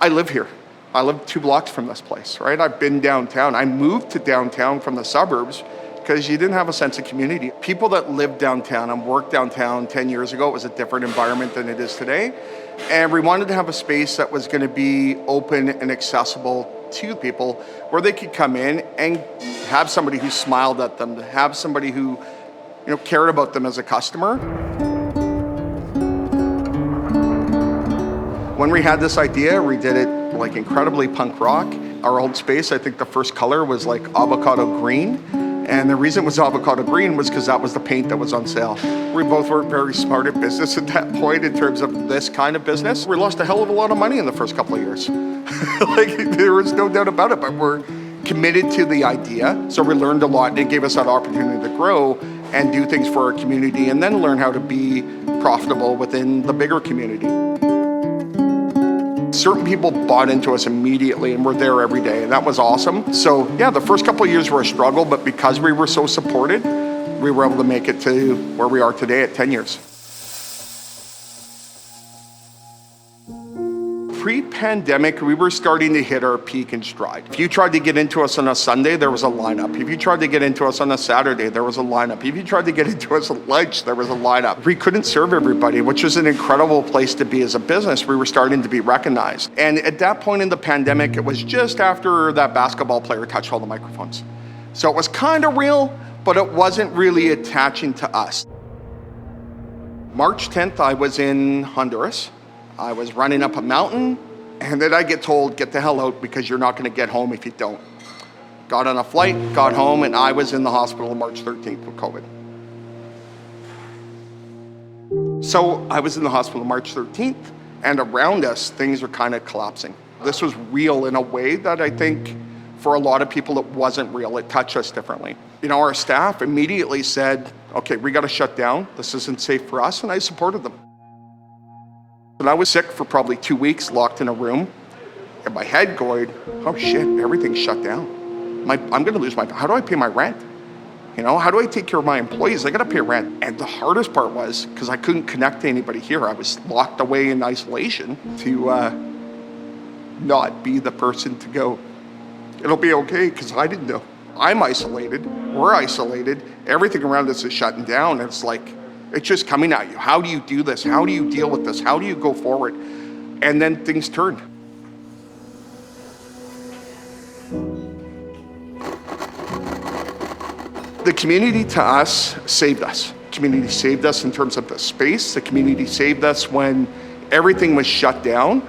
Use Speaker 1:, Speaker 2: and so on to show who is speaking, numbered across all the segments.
Speaker 1: I live here. I live 2 blocks from this place, right? I've been downtown. I moved to downtown from the suburbs because you didn't have a sense of community. People that lived downtown and worked downtown 10 years ago, it was a different environment than it is today. And we wanted to have a space that was going to be open and accessible to people where they could come in and have somebody who smiled at them, to have somebody who cared about them as a customer. When we had this idea, we did it like incredibly punk rock. Our old space, I think the first color was like avocado green. And the reason it was avocado green was because that was the paint that was on sale. We both weren't very smart at business at that point in terms of this kind of business. We lost a hell of a lot of money in the first couple of years. There was no doubt about it, but we're committed to the idea. So we learned a lot and it gave us that opportunity to grow and do things for our community and then learn how to be profitable within the bigger community. Certain people bought into us immediately and were there every day, and that was awesome. So yeah, the first couple of years were a struggle, but because we were so supported, we were able to make it to where we are today at 10 years. Pre-pandemic, we were starting to hit our peak and stride. If you tried to get into us on a Sunday, there was a lineup. If you tried to get into us on a Saturday, there was a lineup. If you tried to get into us at lunch, there was a lineup. We couldn't serve everybody, which was an incredible place to be as a business. We were starting to be recognized. And at that point in the pandemic, it was just after that basketball player touched all the microphones. So it was kind of real, but it wasn't really attaching to us. March 10th, I was in Honduras. I was running up a mountain, and then I get told, get the hell out because you're not going to get home if you don't. Got on a flight, got home, and I was in the hospital on March 13th with COVID. So I was in the hospital on March 13th, and around us, things are kind of collapsing. This was real in a way that I think for a lot of people, it wasn't real. It touched us differently. Our staff immediately said, okay, we got to shut down. This isn't safe for us, and I supported them. And I was sick for probably 2 weeks, locked in a room, and my head going, oh shit, everything's shut down. I'm gonna lose how do I pay my rent? How do I take care of my employees? I gotta pay rent. And the hardest part was, because I couldn't connect to anybody here, I was locked away in isolation to not be the person to go, it'll be okay, because I didn't know. I'm isolated, we're isolated, everything around us is shutting down. It's like, it's just coming at you. How do you do this? How do you deal with this? How do you go forward? And then things turned. The community to us saved us. Community saved us in terms of the space. The community saved us when everything was shut down.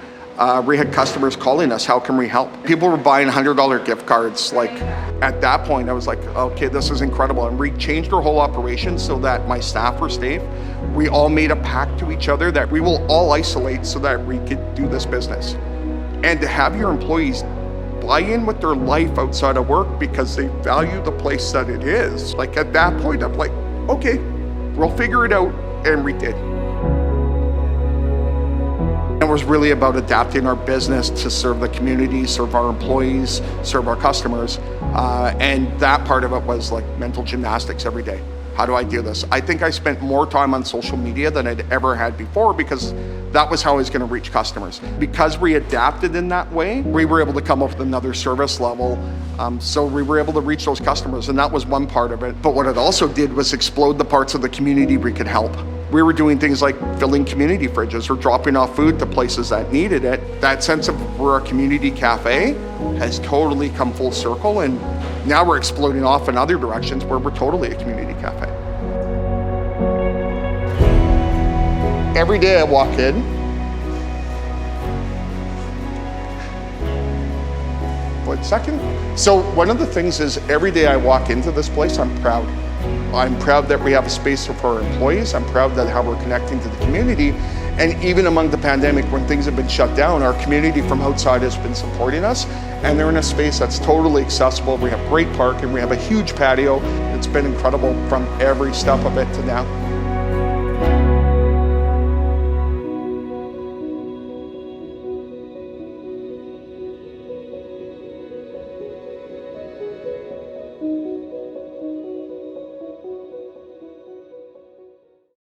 Speaker 1: We had customers calling us, how can we help? People were buying $100 gift cards. At that point, I was like, okay, this is incredible. And we changed our whole operation so that my staff were safe. We all made a pact to each other that we will all isolate so that we could do this business. And to have your employees buy in with their life outside of work because they value the place that it is. At that point, I'm like, okay, we'll figure it out. And we did. It was really about adapting our business to serve the community, serve our employees, serve our customers. And that part of it was like mental gymnastics every day. How do I do this? I think I spent more time on social media than I'd ever had before because that was how I was going to reach customers. Because we adapted in that way, we were able to come up with another service level. So we were able to reach those customers, and that was one part of it. But what it also did was explode the parts of the community we could help. We were doing things like filling community fridges or dropping off food to places that needed it. That sense of we're a community cafe has totally come full circle, and now we're exploding off in other directions where we're totally a community cafe. Every day I walk in, one second. So one of the things is every day I walk into this place, I'm proud. I'm proud that we have a space for our employees. I'm proud that how we're connecting to the community. And even among the pandemic, when things have been shut down, our community from outside has been supporting us. And they're in a space that's totally accessible. We have great parking. We have a huge patio. It's been incredible from every step of it to now.